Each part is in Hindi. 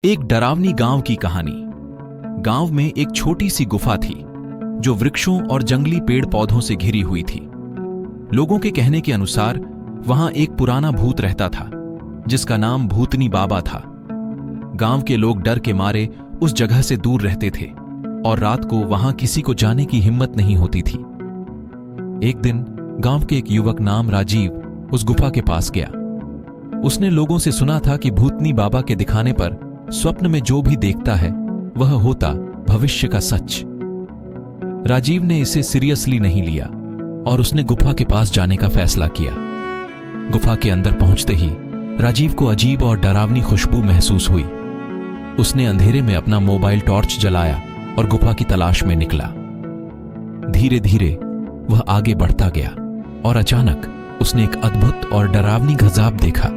एक डरावनी गांव की कहानी। गांव में एक छोटी सी गुफा थी जो वृक्षों और जंगली पेड़ पौधों से घिरी हुई थी। लोगों के कहने के अनुसार वहां एक पुराना भूत रहता था जिसका नाम भूतनी बाबा था। गांव के लोग डर के मारे उस जगह से दूर रहते थे और रात को वहां किसी को जाने की हिम्मत नहीं होती थी। एक दिन गांव के एक युवक नाम राजीव उस गुफा के पास गया। उसने लोगों से सुना था कि भूतनी बाबा के दिखाने पर स्वप्न में जो भी देखता है वह होता भविष्य का सच। राजीव ने इसे सीरियसली नहीं लिया और उसने गुफा के पास जाने का फैसला किया। गुफा के अंदर पहुंचते ही राजीव को अजीब और डरावनी खुशबू महसूस हुई। उसने अंधेरे में अपना मोबाइल टॉर्च जलाया और गुफा की तलाश में निकला। धीरे धीरे वह आगे बढ़ता गया और अचानक उसने एक अद्भुत और डरावनी गज़ाब देखा।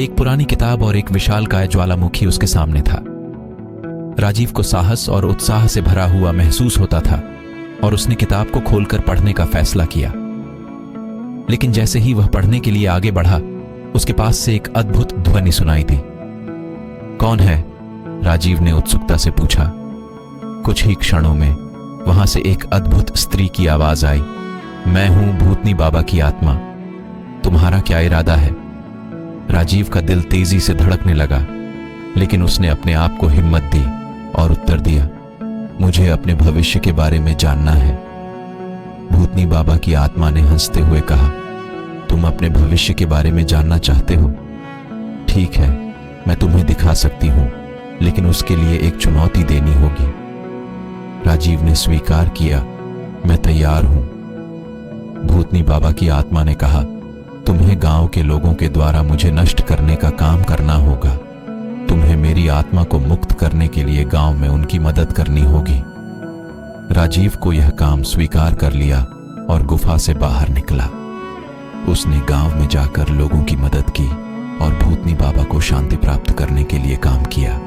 एक पुरानी किताब और एक विशालकाय ज्वालामुखी उसके सामने था। राजीव को साहस और उत्साह से भरा हुआ महसूस होता था और उसने किताब को खोलकर पढ़ने का फैसला किया। लेकिन जैसे ही वह पढ़ने के लिए आगे बढ़ा, उसके पास से एक अद्भुत ध्वनि सुनाई दी। कौन है? राजीव ने उत्सुकता से पूछा। कुछ ही क्षणों में वहां से एक अद्भुत स्त्री की आवाज आई। मैं हूं भूतनी बाबा की आत्मा। तुम्हारा क्या इरादा है? राजीव का दिल तेजी से धड़कने लगा, लेकिन उसने अपने आप को हिम्मत दी और उत्तर दिया, मुझे अपने भविष्य के बारे में जानना है। भूतनी बाबा की आत्मा ने हंसते हुए कहा, तुम अपने भविष्य के बारे में जानना चाहते हो? ठीक है, मैं तुम्हें दिखा सकती हूं, लेकिन उसके लिए एक चुनौती देनी होगी। राजीव ने स्वीकार किया, मैं तैयार हूं। भूतनी बाबा की आत्मा ने कहा, तुम्हें गांव के लोगों के द्वारा मुझे नष्ट करने का काम करना होगा। तुम्हें मेरी आत्मा को मुक्त करने के लिए गांव में उनकी मदद करनी होगी। राजीव को यह काम स्वीकार कर लिया और गुफा से बाहर निकला। उसने गांव में जाकर लोगों की मदद की और भूतनी बाबा को शांति प्राप्त करने के लिए काम किया।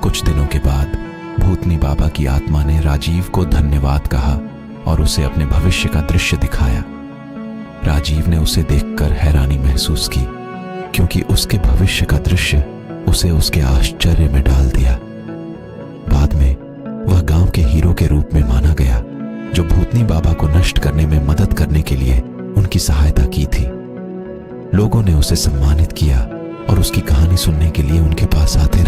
कुछ दिनों के बाद भूतनी बाबा की आत्मा ने राजीव को धन्यवाद कहा और उसे अपने भविष्य का दृश्य दिखाया। राजीव ने उसे देखकर हैरानी महसूस की, क्योंकि उसके भविष्य का दृश्य उसे उसके आश्चर्य में डाल दिया। बाद में वह गांव के हीरो के रूप में माना गया, जो भूतनी बाबा को नष्ट करने में मदद करने के लिए उनकी सहायता की थी। लोगों ने उसे सम्मानित किया और उसकी कहानी सुनने के लिए उनके पास आते